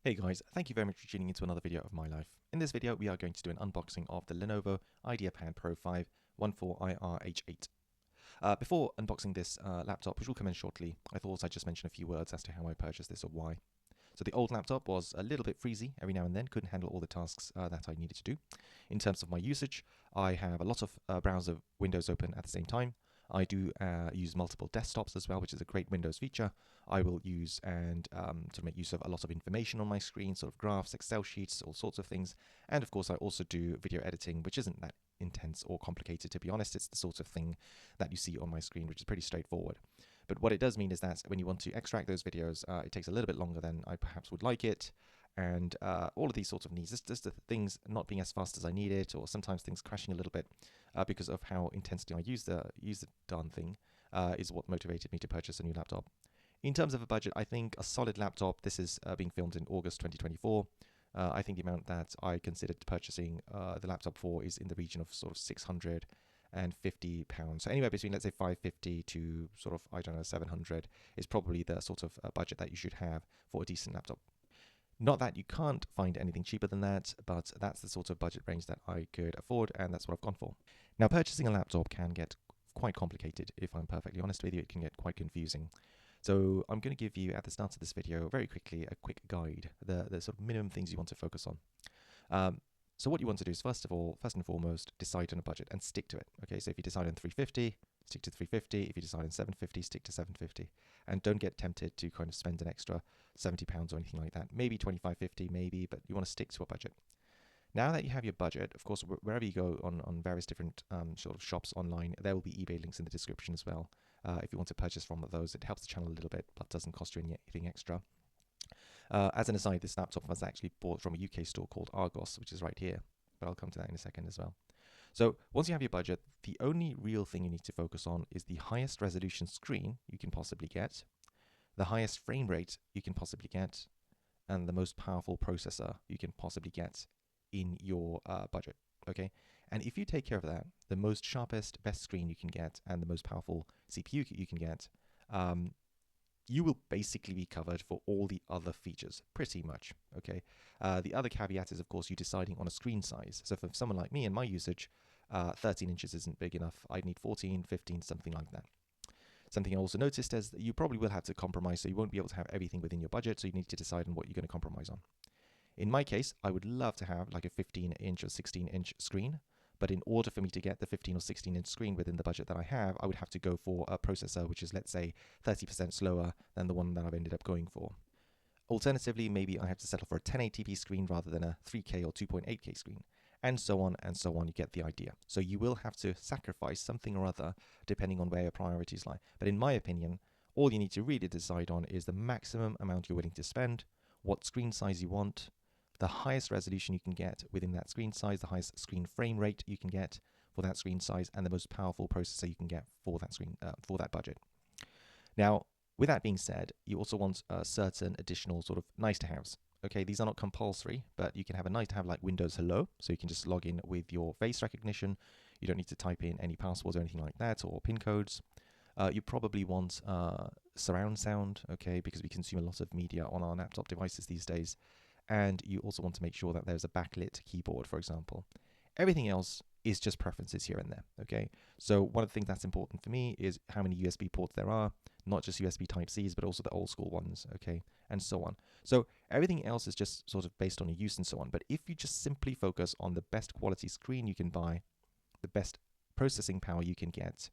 Hey guys, thank you very much for tuning into another video of my life. In this video, we are going to do an unboxing of the Lenovo IdeaPad Pro 5 14IRH8. Before unboxing this laptop, which will come in shortly, I thought I'd just mention a few words as to how I purchased this or why. So the old laptop was a little bit freezy every now and then, couldn't handle all the tasks that I needed to do. In terms of my usage, I have a lot of browser windows open at the same time. I do use multiple desktops as well, which is a great Windows feature. I will use and to make use of a lot of information on my screen, sort of graphs, Excel sheets, all sorts of things. And of course, I also do video editing, which isn't that intense or complicated, to be honest. It's the sort of thing that you see on my screen, which is pretty straightforward. But what it does mean is that when you want to extract those videos, it takes a little bit longer than I perhaps would like it. And all of these sorts of needs, just the things not being as fast as I need it, or sometimes things crashing a little bit because of how intensely I use the darn thing, is what motivated me to purchase a new laptop. In terms of a budget, I think a solid laptop, this is being filmed in August 2024. I think the amount that I considered purchasing the laptop for is in the region of sort of £650. So anywhere between, let's say, 550 to sort of, I don't know, 700 is probably the sort of budget that you should have for a decent laptop. Not that you can't find anything cheaper than that, but that's the sort of budget range that I could afford, and that's what I've gone for. Now, purchasing a laptop can get quite complicated. If I'm perfectly honest with you, it can get quite confusing. So I'm going to give you, at the start of this video, very quickly, a quick guide, the sort of minimum things you want to focus on. So what you want to do is, first and foremost, decide on a budget and stick to it. Okay, so if you decide on 350, stick to 350. If you decide on 750, stick to 750. And don't get tempted to kind of spend an extra £70 or anything like that. Maybe 25.50, maybe, but you want to stick to a budget. Now that you have your budget, of course, wherever you go on various different sort of shops online, there will be eBay links in the description as well. If you want to purchase from those, it helps the channel a little bit, but doesn't cost you anything extra. As an aside, this laptop was actually bought from a UK store called Argos, which is right here, but I'll come to that in a second as well. So once you have your budget, the only real thing you need to focus on is the highest resolution screen you can possibly get, the highest frame rate you can possibly get, and the most powerful processor you can possibly get in your budget. Okay, and if you take care of that, the most sharpest, best screen you can get, and the most powerful CPU you can get, you will basically be covered for all the other features, pretty much. Okay. The other caveat is, of course, you deciding on a screen size. So for someone like me and my usage, 13 inches isn't big enough. I'd need 14, 15, something like that. Something I also noticed is that you probably will have to compromise, so you won't be able to have everything within your budget, so you need to decide on what you're going to compromise on. In my case, I would love to have like a 15-inch or 16-inch screen, but in order for me to get the 15 or 16-inch screen within the budget that I have, I would have to go for a processor which is, let's say, 30% slower than the one that I've ended up going for. Alternatively, maybe I have to settle for a 1080p screen rather than a 3K or 2.8K screen, and so on and so on. You get the idea. So you will have to sacrifice something or other depending on where your priorities lie. But in my opinion, all you need to really decide on is the maximum amount you're willing to spend, what screen size you want, the highest resolution you can get within that screen size, the highest screen frame rate you can get for that screen size, and the most powerful processor you can get for that screen for that budget. Now, with that being said, you also want certain additional sort of nice-to-haves. Okay, these are not compulsory, but you can have a nice-to-have like Windows Hello, so you can just log in with your face recognition. You don't need to type in any passwords or anything like that, or PIN codes. You probably want surround sound, okay, because we consume a lot of media on our laptop devices these days. And you also want to make sure that there's a backlit keyboard, for example. Everything else is just preferences here and there, okay? So one of the things that's important for me is how many USB ports there are, not just USB Type-Cs, but also the old school ones, okay, and so on. So everything else is just sort of based on your use and so on. But if you just simply focus on the best quality screen you can buy, the best processing power you can get,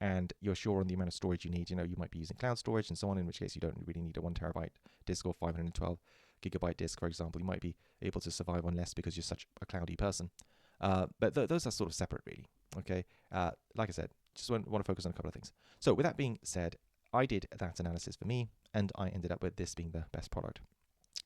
and you're sure on the amount of storage you need, you might be using cloud storage and so on, in which case you don't really need a 1 terabyte disk or 512 gigabyte disk, for example. You might be able to survive on less because you're such a cloudy person. But those are sort of separate, really. Okay. Like I said, just want to focus on a couple of things. So with that being said, I did that analysis for me, and I ended up with this being the best product.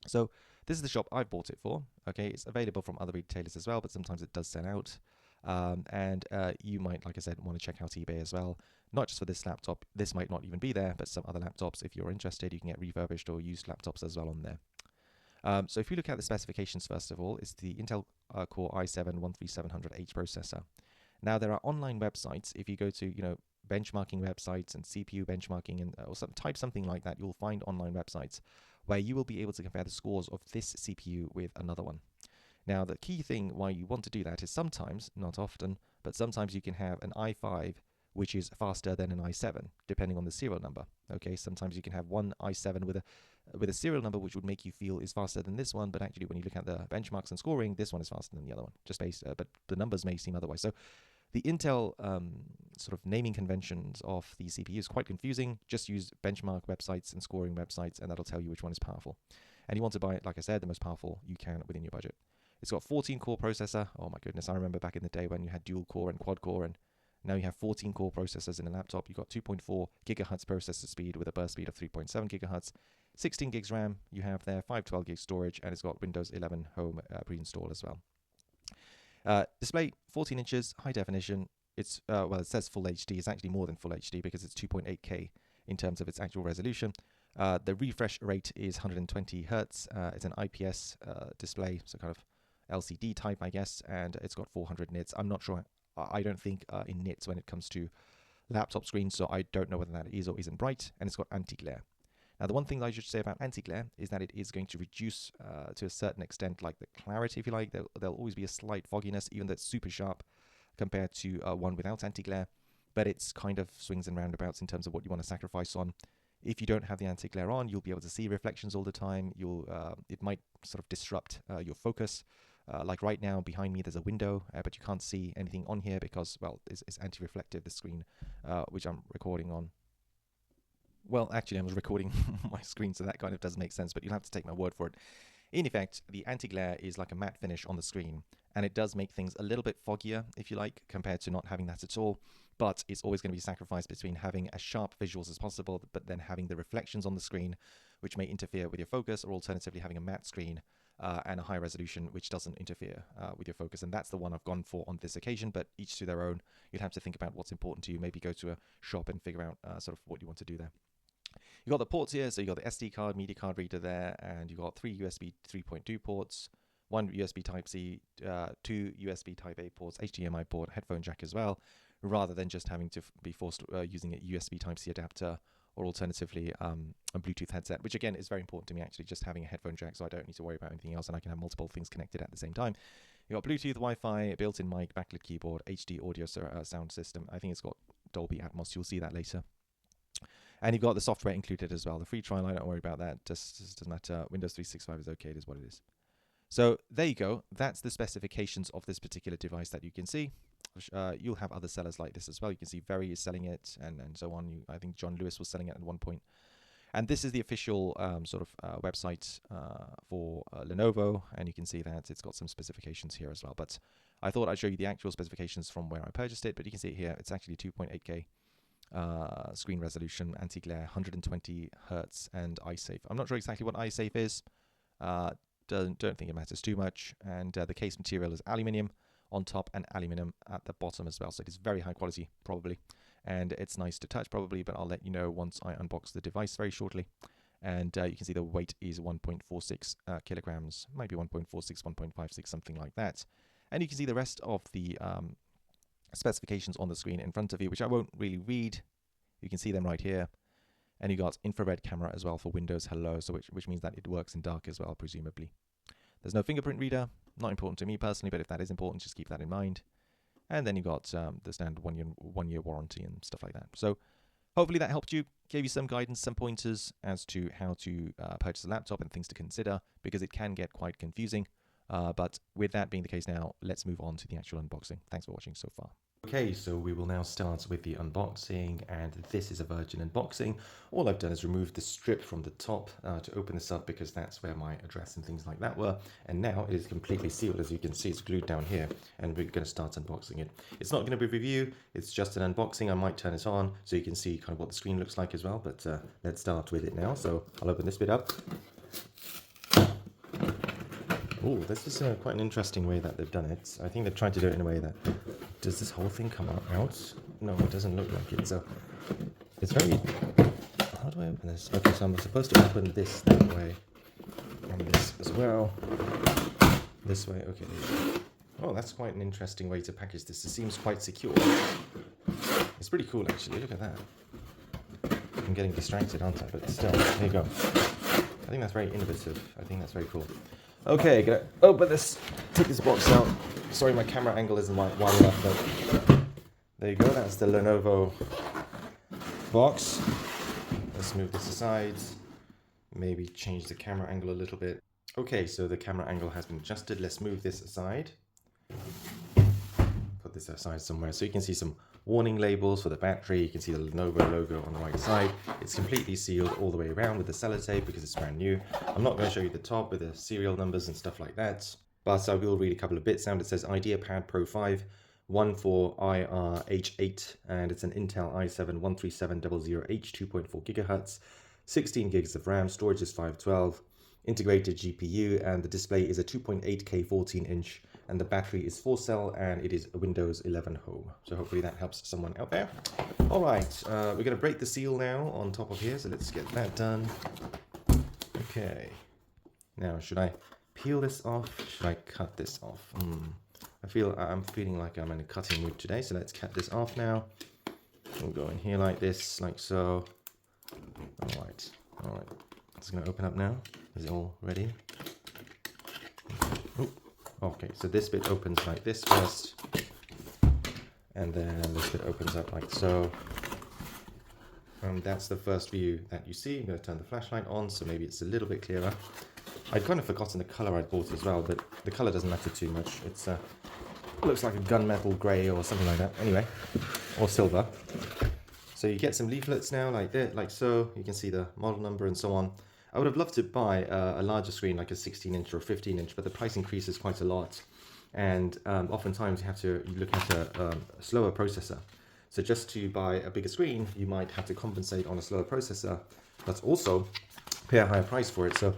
So this is the shop I bought it for. Okay, it's available from other retailers as well, but sometimes it does sell out. And you might, like I said, want to check out eBay as well. Not just for this laptop. This might not even be there, but some other laptops, if you're interested, you can get refurbished or used laptops as well on there. So if you look at the specifications, first of all, it's the Intel Core i7-13700H processor. Now, there are online websites. If you go to, benchmarking websites and CPU benchmarking and or type something like that, you'll find online websites where you will be able to compare the scores of this CPU with another one. Now, the key thing why you want to do that is sometimes, not often, but sometimes you can have an i5 which is faster than an i7, depending on the serial number. Okay, sometimes you can have one i7 with a serial number which would make you feel is faster than this one, but actually when you look at the benchmarks and scoring, this one is faster than the other one, just based, but the numbers may seem otherwise. So the Intel sort of naming conventions of the CPU is quite confusing. Just use benchmark websites and scoring websites, and that'll tell you which one is powerful. And you want to buy, like I said, the most powerful you can within your budget. It's got 14-core processor. Oh my goodness, I remember back in the day when you had dual-core and quad-core, and now you have 14-core processors in a laptop. You've got 2.4 gigahertz processor speed with a burst speed of 3.7 gigahertz. 16 gigs RAM you have there, 512 gigs storage, and it's got Windows 11 Home pre-installed as well. Display, 14 inches, high definition. It's, well, it says Full HD. It's actually more than Full HD because it's 2.8K in terms of its actual resolution. The refresh rate is 120 Hertz. It's an IPS display, so kind of LCD type, I guess, and it's got 400 nits. I'm not sure. I don't think in nits when it comes to laptop screens, so I don't know whether that is or isn't bright, and it's got anti-glare. Now, the one thing that I should say about anti-glare is that it is going to reduce to a certain extent, like the clarity, if you like. There'll always be a slight fogginess, even though it's super sharp compared to one without anti-glare, but it's kind of swings and roundabouts in terms of what you want to sacrifice on. If you don't have the anti-glare on, you'll be able to see reflections all the time. It might sort of disrupt your focus. Like right now, behind me, there's a window, but you can't see anything on here because, well, it's anti-reflective, the screen, which I'm recording on. Well, actually, I was recording my screen, so that kind of does make sense, but you'll have to take my word for it. In effect, the anti-glare is like a matte finish on the screen, and it does make things a little bit foggier, if you like, compared to not having that at all. But it's always going to be sacrificed between having as sharp visuals as possible, but then having the reflections on the screen, which may interfere with your focus, or alternatively having a matte screen and a high resolution, which doesn't interfere with your focus. And that's the one I've gone for on this occasion, but each to their own. You'd have to think about what's important to you, maybe go to a shop and figure out sort of what you want to do there. You've got the ports here, so you've got the SD card, media card reader there, and you've got 3 USB 3.2 ports, 1 USB Type-C, 2 USB Type-A ports, HDMI port, headphone jack as well, rather than just having to be forced using a USB Type-C adapter, or alternatively a Bluetooth headset, which again is very important to me, actually, just having a headphone jack so I don't need to worry about anything else and I can have multiple things connected at the same time. You've got Bluetooth, Wi-Fi, built-in mic, backlit keyboard, HD audio sound system. I think it's got Dolby Atmos, you'll see that later. And you've got the software included as well. The free trial, I don't worry about that, just doesn't matter. Windows 365 is okay, it is what it is. So there you go, that's the specifications of this particular device that you can see. You'll have other sellers like this as well. You can see Very is selling it, and so on. I think John Lewis was selling it at one point. And this is the official website for Lenovo, and you can see that it's got some specifications here as well. But I thought I'd show you the actual specifications from where I purchased it, but you can see it here. It's actually 2.8K screen resolution, anti-glare, 120 Hertz, and iSafe. I'm not sure exactly what iSafe is. Don't think it matters too much. And the case material is aluminium on top and aluminium at the bottom as well. So it is very high quality, probably. And it's nice to touch, probably, but I'll let you know once I unbox the device very shortly. And you can see the weight is 1.46 kilograms, maybe 1.46, 1.56, something like that. And you can see the rest of the specifications on the screen in front of you, which I won't really read. You can see them right here. And you got infrared camera as well for Windows Hello, so which means that it works in dark as well, presumably. There's no fingerprint reader, not important to me personally, but if that is important, just keep that in mind. And then you got the standard one-year warranty and stuff like that. So hopefully that helped you, gave you some guidance, some pointers as to how to purchase a laptop and things to consider, because it can get quite confusing. But with that being the case now, let's move on to the actual unboxing. Thanks for watching so far. Okay, so we will now start with the unboxing, and this is a Virgin unboxing. All I've done is remove the strip from the top to open this up, because that's where my address and things like that were. And now it is completely sealed. As you can see, it's glued down here, and we're going to start unboxing it. It's not going to be a review, it's just an unboxing. I might turn it on so you can see kind of what the screen looks like as well, but let's start with it now. So I'll open this bit up. Oh, this is quite an interesting way that they've done it. I think they've tried to do it in a way that... Does this whole thing come out? No, it doesn't look like it. So it's very... How do I open this? Okay, so I'm supposed to open this that way. And this as well. This way. Okay, there you go. Oh, that's quite an interesting way to package this. It seems quite secure. It's pretty cool, actually. Look at that. I'm getting distracted, aren't I? But still, there you go. think that's very innovative. I think that's very cool. Okay, gonna open this, take this box out. Sorry, my camera angle isn't wide enough, but there you go. That's the Lenovo box. Let's move this aside. Maybe change the camera angle a little bit. Okay, so the camera angle has been adjusted. Let's move this aside. Put this aside somewhere so you can see some warning labels for the battery. You can see the Lenovo logo on the right side. It's completely sealed all the way around with the sellotape because it's brand new. I'm not going to show you the top with the serial numbers and stuff like that, but I will read a couple of bits out. It says IdeaPad Pro 5 14IRH8, and it's an Intel i7 13700H 2.4 GHz, 16 gigs of RAM, storage is 512, integrated GPU, and the display is a 2.8K 14-inch, and the battery is 4-cell, and it is a Windows 11 Home. So hopefully that helps someone out there. All right, we're going to break the seal now on top of here, so let's get that done. Okay. Now, should I peel this off? Should I cut this off? I'm feeling like I'm in a cutting mood today, so let's cut this off now. We'll go in here like this, like so. All right. It's going to open up now. Is it all ready? Ooh. Okay, so this bit opens like this first, and then this bit opens up like so. And that's the first view that you see. I'm going to turn the flashlight on, so maybe it's a little bit clearer. I'd kind of forgotten the color I'd bought as well, but the color doesn't matter too much. It's looks like a gunmetal grey or something like that. Anyway, or silver. So you get some leaflets now, like that, like so. You can see the model number and so on. I would have loved to buy a larger screen, like a 16-inch or a 15-inch, but the price increases quite a lot, and oftentimes you're looking at a slower processor. So just to buy a bigger screen, you might have to compensate on a slower processor, but also pay a higher price for it. So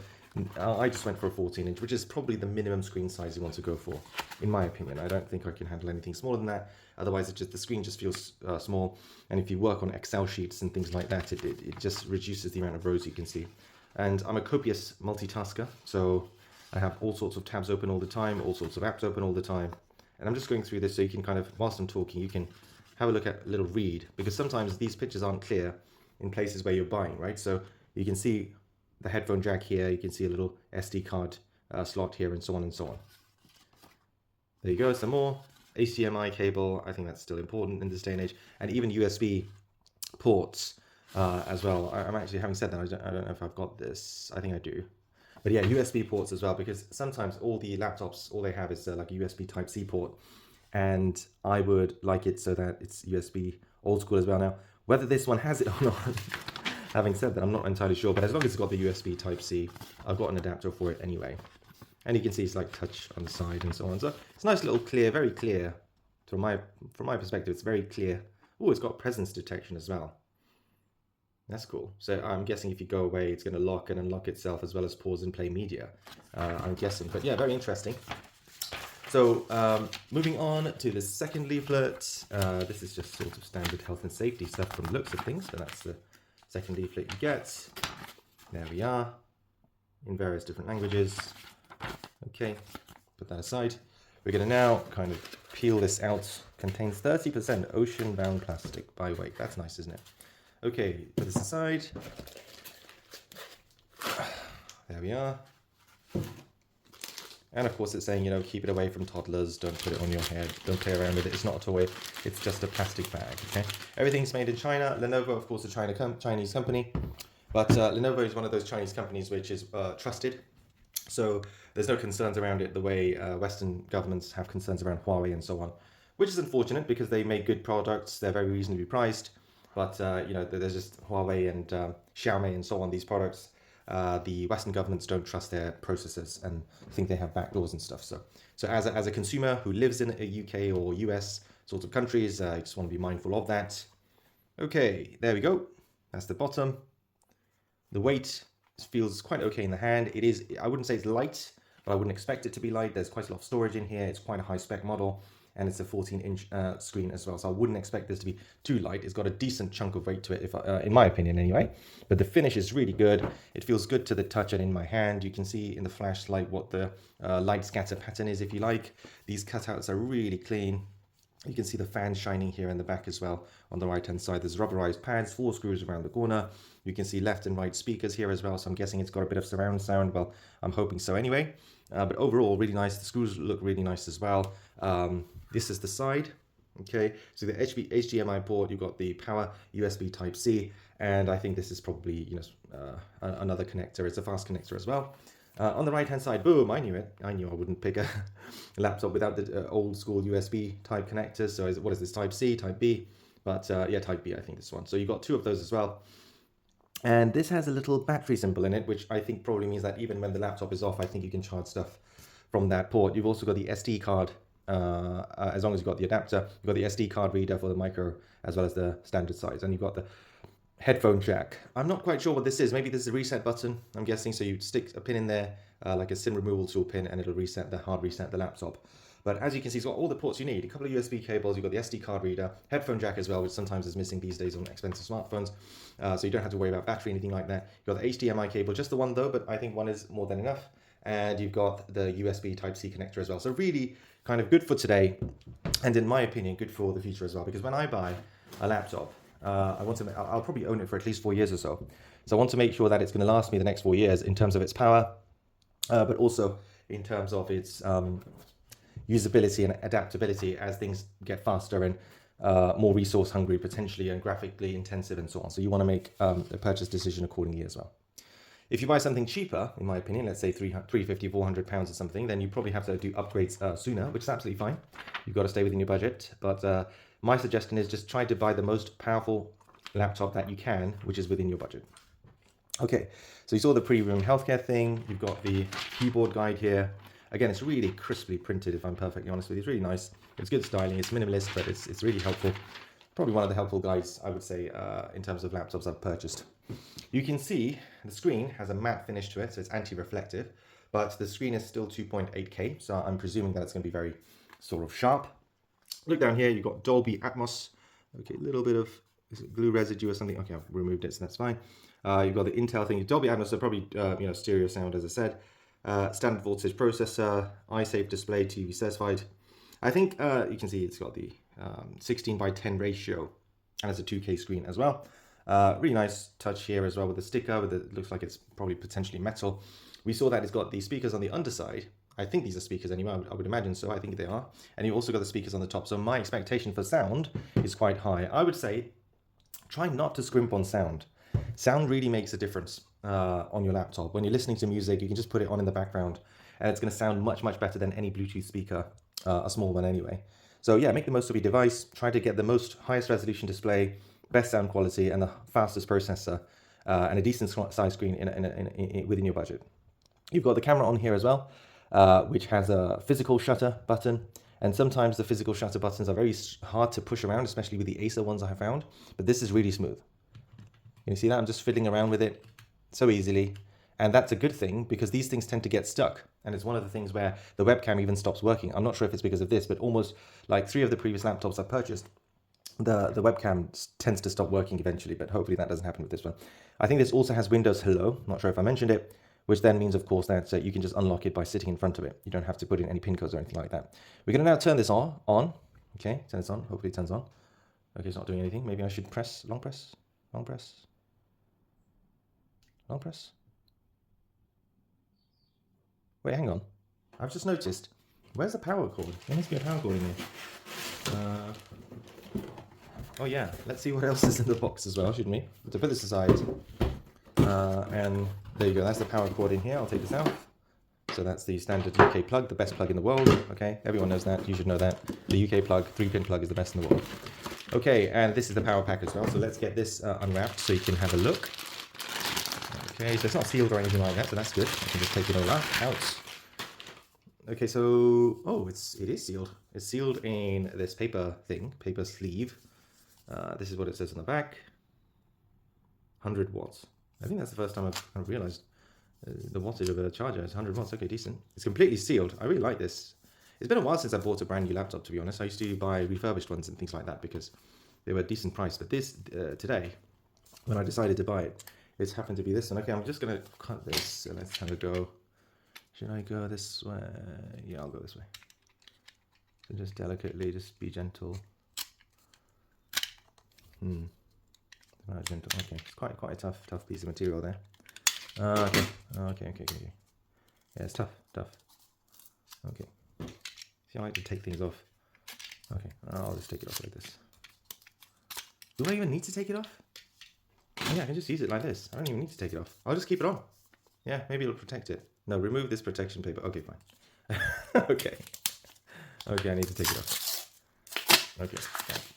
I just went for a 14-inch, which is probably the minimum screen size you want to go for, in my opinion. I don't think I can handle anything smaller than that. Otherwise, the screen just feels small. And if you work on Excel sheets and things like that, it just reduces the amount of rows you can see. And I'm a copious multitasker, so I have all sorts of tabs open all the time, all sorts of apps open all the time. And I'm just going through this so you can kind of, whilst I'm talking, you can have a look at a little read, because sometimes these pictures aren't clear in places where you're buying, right? So you can see the headphone jack here, you can see a little SD card slot here, and so on and so on. There you go, some more. HDMI cable, I think that's still important in this day and age, and even USB ports as well. I'm actually, having said that, I don't know if I've got this. I think I do. But yeah, USB ports as well, because sometimes all the laptops, all they have is like a USB Type-C port, and I would like it so that it's USB old school as well. Now, whether this one has it or not, having said that, I'm not entirely sure, but as long as it's got the USB Type-C, I've got an adapter for it anyway. And you can see it's like touch on the side and so on. So it's a nice little clear, very clear. From my perspective, it's very clear. Oh, it's got presence detection as well. That's cool. So I'm guessing if you go away, it's going to lock and unlock itself as well as pause and play media. I'm guessing. But yeah, very interesting. So moving on to the second leaflet. This is just sort of standard health and safety stuff from the looks of things. So that's the second leaflet you get. There we are, in various different languages. Okay, put that aside. We're going to now kind of peel this out. Contains 30% ocean-bound plastic by weight. That's nice, isn't it? Okay, put this aside. There we are. And of course it's saying, you know, keep it away from toddlers, don't put it on your head, don't play around with it, it's not a toy, it's just a plastic bag, okay? Everything's made in China. Lenovo, of course, a Chinese company, but Lenovo is one of those Chinese companies which is trusted, so there's no concerns around it the way Western governments have concerns around Huawei and so on, which is unfortunate because they make good products, they're very reasonably priced, but you know, there's just Huawei and Xiaomi and so on, these products. The Western governments don't trust their processors and think they have backdoors and stuff. So as a consumer who lives in a UK or US sort of countries, I just want to be mindful of that. Okay, there we go. That's the bottom. The weight feels quite okay in the hand. It is, I wouldn't say it's light, but I wouldn't expect it to be light. There's quite a lot of storage in here. It's quite a high spec model. And it's a 14-inch screen as well, so I wouldn't expect this to be too light. It's got a decent chunk of weight to it, if in my opinion anyway. But the finish is really good. It feels good to the touch and in my hand. You can see in the flashlight what the light scatter pattern is, if you like. These cutouts are really clean. You can see the fan shining here in the back as well on the right hand side. There's rubberized pads, 4 screws around the corner. You can see left and right speakers here as well, so I'm guessing it's got a bit of surround sound. Well, I'm hoping so anyway. But overall, really nice. The screws look really nice as well. This is the side. Okay, so the HDMI port, you've got the power USB Type-C, and I think this is probably, you know, another connector. It's a fast connector as well. On the right hand side, boom, I knew it. I knew I wouldn't pick a laptop without the old school USB type connectors. So what is this, Type C, Type B? But yeah, Type B, I think this one. So you've got 2 of those as well. And this has a little battery symbol in it, which I think probably means that even when the laptop is off, I think you can charge stuff from that port. You've also got the SD card. As long as you've got the adapter, you've got the SD card reader for the micro as well as the standard size, and you've got the headphone jack. I'm not quite sure what this is. Maybe this is a reset button, I'm guessing. So you stick a pin in there, like a SIM removal tool pin, and it'll hard reset the laptop. But as you can see, it's got all the ports you need. A couple of USB cables, you've got the SD card reader, headphone jack as well, which sometimes is missing these days on expensive smartphones. So you don't have to worry about battery or anything like that. You've got the HDMI cable, just the one though, but I think one is more than enough. And you've got the USB Type-C connector as well. So really kind of good for today, and in my opinion, good for the future as well. Because when I buy a laptop, I'll probably own it for at least 4 years or so. So I want to make sure that it's going to last me the next 4 years in terms of its power, but also in terms of its usability and adaptability as things get faster and more resource hungry potentially, and graphically intensive and so on. So you want to make a purchase decision accordingly as well. If you buy something cheaper, in my opinion, let's say £350, £400 or something, then you probably have to do upgrades sooner, which is absolutely fine. You've got to stay within your budget. But my suggestion is just try to buy the most powerful laptop that you can, which is within your budget. Okay, so you saw the pre-room healthcare thing. You've got the keyboard guide here. Again, it's really crisply printed, if I'm perfectly honest with you. It's really nice. It's good styling. It's minimalist, but it's really helpful. Probably one of the helpful guides, I would say, in terms of laptops I've purchased. You can see the screen has a matte finish to it, so it's anti-reflective, but the screen is still 2.8K, so I'm presuming that it's going to be very sort of sharp. Look down here, you've got Dolby Atmos. Okay, a little bit of glue residue or something. Okay, I've removed it, so that's fine. You've got the Intel thing. Dolby Atmos, so probably stereo sound, as I said. Standard voltage processor, iSafe display, TV certified. I think you can see it's got the 16:10 ratio, and it's a 2K screen as well. Really nice touch here as well with the sticker. It looks like it's probably potentially metal. We saw that it's got the speakers on the underside. I think these are speakers anyway. I would imagine so. I think they are. And you also got the speakers on the top. So my expectation for sound is quite high. I would say try not to scrimp on sound. Sound really makes a difference on your laptop. When you're listening to music, you can just put it on in the background, and it's going to sound much, much better than any Bluetooth speaker, a small one anyway. So yeah, make the most of your device. Try to get the highest resolution display, best sound quality, and the fastest processor, and a decent size screen within your budget. You've got the camera on here as well, which has a physical shutter button. And sometimes the physical shutter buttons are very hard to push around, especially with the Acer ones I have found. But this is really smooth. You see that? I'm just fiddling around with it so easily. And that's a good thing, because these things tend to get stuck. And it's one of the things where the webcam even stops working. I'm not sure if it's because of this, but almost like 3 of the previous laptops I purchased, the webcam tends to stop working eventually, but hopefully that doesn't happen with this one. I think this also has Windows Hello. Not sure if I mentioned it, which then means, of course, that you can just unlock it by sitting in front of it. You don't have to put in any pin codes or anything like that. We're going to now turn this on. Okay, turn this on. Hopefully it turns on. Okay, it's not doing anything. Maybe I should press, long press, long press, long press. Wait, hang on. I've just noticed. Where's the power cord? There must be a power cord in here. Oh yeah, let's see what else is in the box as well, shouldn't we? To put this aside. And there you go, that's the power cord in here. I'll take this out. So that's the standard UK plug, the best plug in the world. Okay, everyone knows that, you should know that. The UK plug, 3-pin plug is the best in the world. Okay, and this is the power pack as well. So let's get this unwrapped so you can have a look. Okay, so it's not sealed or anything like that, so that's good. I can just take it all out. Okay, so, oh, it is sealed. It's sealed in this paper thing, paper sleeve. This is what it says on the back. 100 watts. I think that's the first time I've realized the wattage of a charger is 100 watts. Okay, decent. It's completely sealed. I really like this. It's been a while since I bought a brand new laptop, to be honest. I used to buy refurbished ones and things like that because they were a decent price. But this, today, when I decided to buy it, it's happened to be this one. Okay, I'm just going to cut this. So let's kind of go. Should I go this way? Yeah, I'll go this way. So just delicately, just be gentle. Gentle. Okay, it's quite a tough piece of material there. Okay. Yeah, it's tough. Okay. See, I like to take things off. Okay, I'll just take it off like this. Do I even need to take it off? Oh, yeah, I can just use it like this. I don't even need to take it off. I'll just keep it on. Yeah, maybe it'll protect it. No, remove this protection paper. Okay, fine. Okay, I need to take it off. Okay,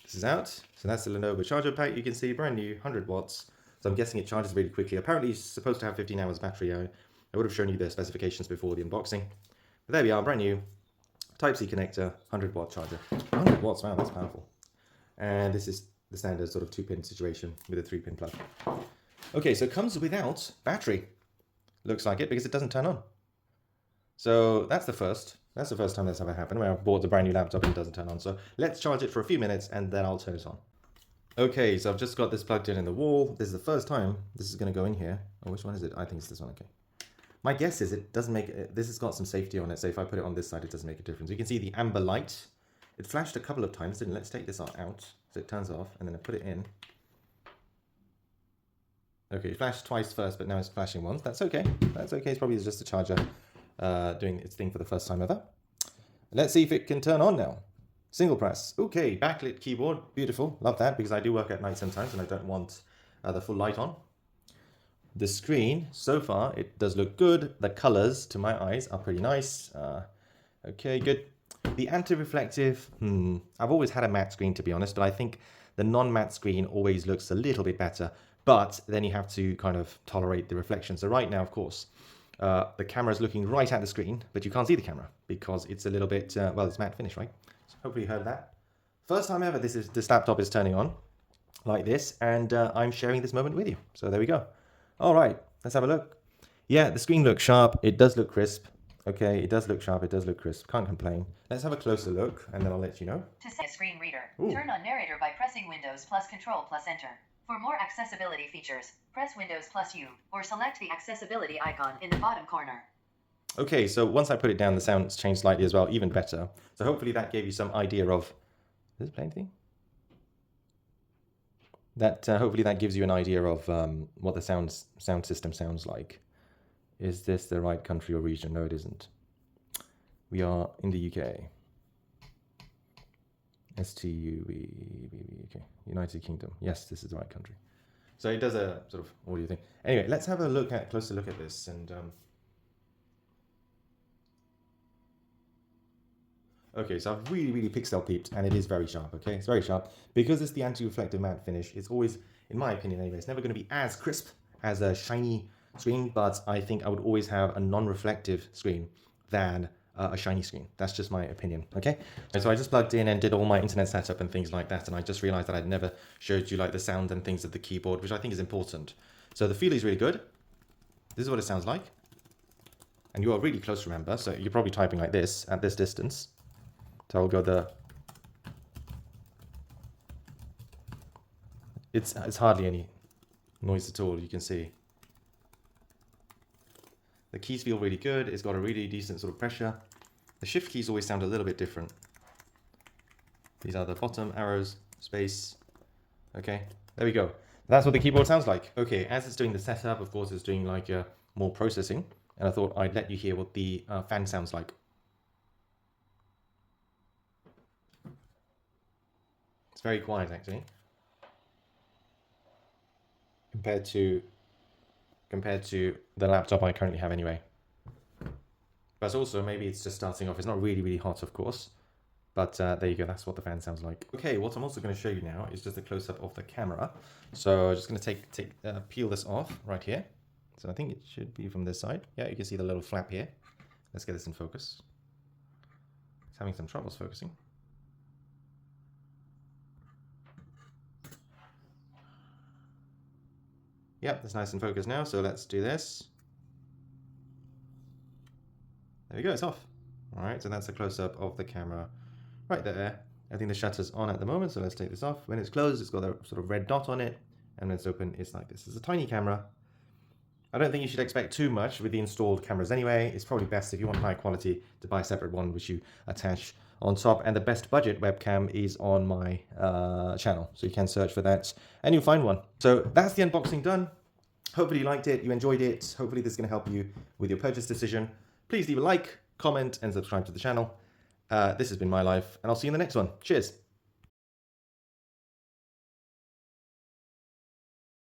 this is out. So that's the Lenovo charger pack. You can see brand new, 100 watts. So I'm guessing it charges really quickly. Apparently it's supposed to have 15 hours battery. I would have shown you the specifications before the unboxing. But there we are, brand new. Type-C connector, 100 watt charger. 100 watts, wow, that's powerful. And this is the standard sort of 2-pin situation with a 3-pin plug. Okay, so it comes without battery. Looks like it, because it doesn't turn on. So that's the first time that's ever happened, where I've bought a brand new laptop and it doesn't turn on. So let's charge it for a few minutes and then I'll turn it on. Okay, so I've just got this plugged in the wall. This is the first time this is going to go in here. Oh, which one is it? I think it's this one. Okay. My guess is it doesn't make this has got some safety on it, so if I put it on this side, it doesn't make a difference. You can see the amber light. It flashed a couple of times, didn't it? Let's take this out, so it turns off, and then I put it in. Okay, it flashed twice first, but now it's flashing once. That's okay. That's okay. It's probably just a charger doing its thing for the first time ever. Let's see if it can turn on now. Single press. Okay, backlit keyboard. Beautiful. Love that, because I do work at night sometimes, and I don't want the full light on. The screen, so far, it does look good. The colors, to my eyes, are pretty nice. Okay, good. The anti-reflective, I've always had a matte screen, to be honest, but I think the non-matte screen always looks a little bit better. But then you have to kind of tolerate the reflection. So right now, of course, the camera is looking right at the screen, but you can't see the camera because it's a little bit, well, it's matte finish, right? So hopefully you heard that. First time ever this laptop is turning on like this, and I'm sharing this moment with you. So there we go. All right, let's have a look. Yeah, the screen looks sharp. It does look crisp. Okay, it does look sharp. It does look crisp. Can't complain. Let's have a closer look, and then I'll let you know. To set a screen reader, Ooh. Turn on narrator by pressing Windows plus Control plus Enter. For more accessibility features, press Windows plus U, or select the accessibility icon in the bottom corner. Okay, so once I put it down, the sound's changed slightly as well, even better. So hopefully that gave you some idea of... Is this playing anything? Hopefully that gives you an idea of what the sound system sounds like. Is this the right country or region? No, it isn't. We are in the UK. STUV, okay. United Kingdom. Yes, this is the right country. So it does a sort of audio thing. Anyway, let's have a closer look at this. And okay, so I've really pixel peeped, and it is very sharp, okay? It's very sharp. Because it's the anti-reflective matte finish, it's always, in my opinion anyway, it's never going to be as crisp as a shiny screen, but I think I would always have a non-reflective screen than a shiny screen. That's just my opinion, okay? And so I just plugged in and did all my internet setup and things like that, and I just realized that I'd never showed you like the sound and things of the keyboard, which I think is important. So the feel is really good. This is what it sounds like. And you are really close, remember, so you're probably typing like this at this distance. So I'll go the... It's hardly any noise at all, you can see. The keys feel really good. It's got a really decent sort of pressure. The shift keys always sound a little bit different. These are the bottom arrows, space. Okay, there we go. That's what the keyboard sounds like. Okay, as it's doing the setup, of course, it's doing like more processing. And I thought I'd let you hear what the fan sounds like. It's very quiet, actually. Compared to the laptop I currently have anyway. But also, maybe it's just starting off. It's not really hot, of course. But there you go, that's what the fan sounds like. Okay, what I'm also going to show you now is just a close-up of the camera. So I'm just going to peel this off right here. So I think it should be from this side. Yeah, you can see the little flap here. Let's get this in focus. It's having some troubles focusing. Yep, that's nice and focused now, so let's do this. There we go, it's off. Alright, so that's a close-up of the camera right there. I think the shutter's on at the moment, so let's take this off. When it's closed, it's got a sort of red dot on it, and when it's open, it's like this. It's a tiny camera. I don't think you should expect too much with the installed cameras anyway. It's probably best if you want high quality to buy a separate one, which you attach on top, and the best budget webcam is on my channel. So you can search for that and you'll find one. So that's the unboxing done. Hopefully you liked it, you enjoyed it. Hopefully this is going to help you with your purchase decision. Please leave a like, comment, and subscribe to the channel. This has been my life, and I'll see you in the next one. Cheers.